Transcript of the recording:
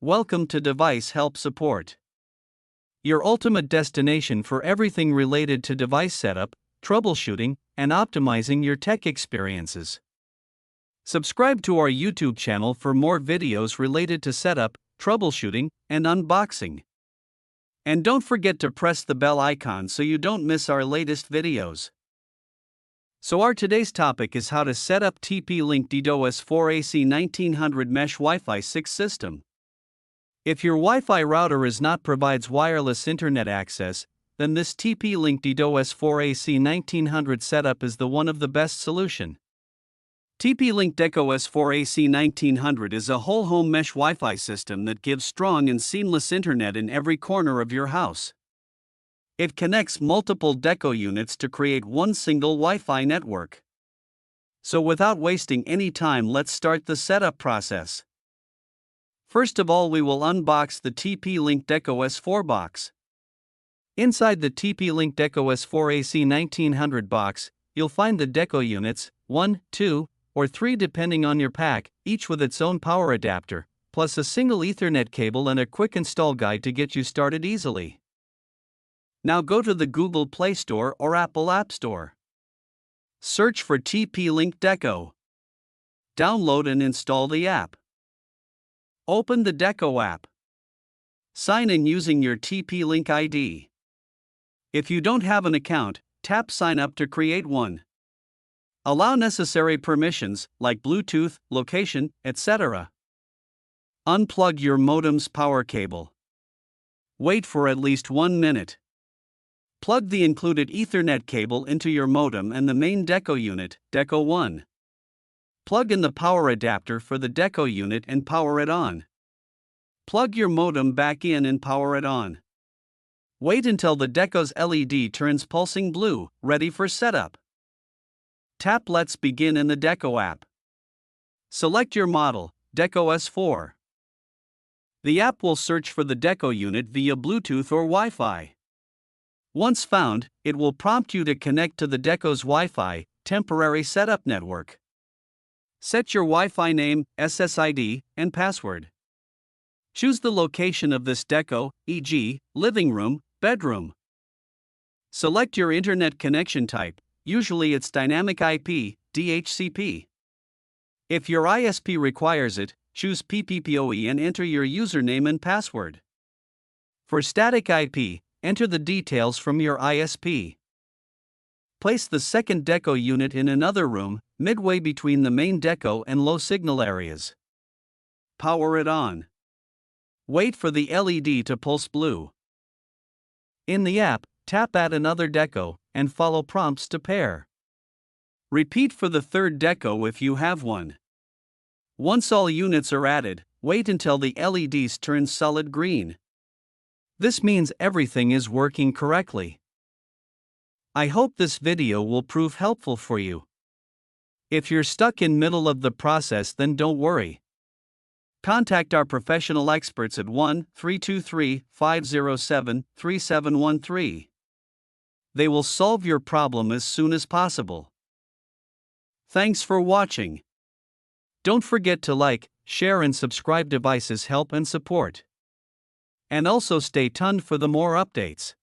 Welcome to Device Help Support, your ultimate destination for everything related to device setup, troubleshooting, and optimizing your tech experiences. Subscribe to our YouTube channel for more videos related to setup, troubleshooting, and unboxing. And don't forget to press the bell icon so you don't miss our latest videos. So our today's topic is how to set up TP-Link Dedo S4 AC1900 Mesh Wi-Fi 6 system. If your Wi-Fi router provides wireless internet access, then this TP-Link Dedo S4 AC1900 setup is one of the best solution. TP-Link Deco S4 AC1900 is a whole home mesh Wi-Fi system that gives strong and seamless internet in every corner of your house. It connects multiple Deco units to create one single Wi-Fi network. So without wasting any time, let's start the setup process. First of all, we will unbox the TP-Link Deco S4 box. Inside the TP-Link Deco S4 AC1900 box, you'll find the Deco units, 1, 2, or 3 depending on your pack, each with its own power adapter, plus a single Ethernet cable and a quick install guide to get you started easily. Now go to the Google Play Store or Apple App Store. Search for TP-Link Deco. Download and install the app. Open the Deco app. Sign in using your TP-Link ID. If you don't have an account, tap Sign Up to create one. Allow necessary permissions like Bluetooth, location, etc. Unplug your modem's power cable. Wait for at least 1 minute. Plug the included Ethernet cable into your modem and the main Deco unit, Deco 1. Plug in the power adapter for the Deco unit and power it on. Plug your modem back in and power it on. Wait until the Deco's LED turns pulsing blue, ready for setup. Tap Let's Begin in the Deco app. Select your model, Deco S4. The app will search for the Deco unit via Bluetooth or Wi-Fi. Once found, it will prompt you to connect to the Deco's Wi-Fi temporary setup network. Set your Wi-Fi name, SSID, and password. Choose the location of this Deco, e.g., living room, bedroom. Select your internet connection type, usually it's dynamic IP, DHCP. If your ISP requires it, choose PPPoE and enter your username and password. For static IP, enter the details from your ISP. Place the second Deco unit in another room, midway between the main Deco and low signal areas. Power it on. Wait for the LED to pulse blue. In the app, tap Add another Deco, and follow prompts to pair. Repeat for the third Deco if you have one. Once all units are added, wait until the LEDs turn solid green. This means everything is working correctly. I hope this video will prove helpful for you. If you're stuck in middle of the process, then don't worry. Contact our professional experts at 1-323-507-3713. They will solve your problem as soon as possible. Thanks for watching. Don't forget to like, share and subscribe. Devices Help and Support. And also stay tuned for the more updates.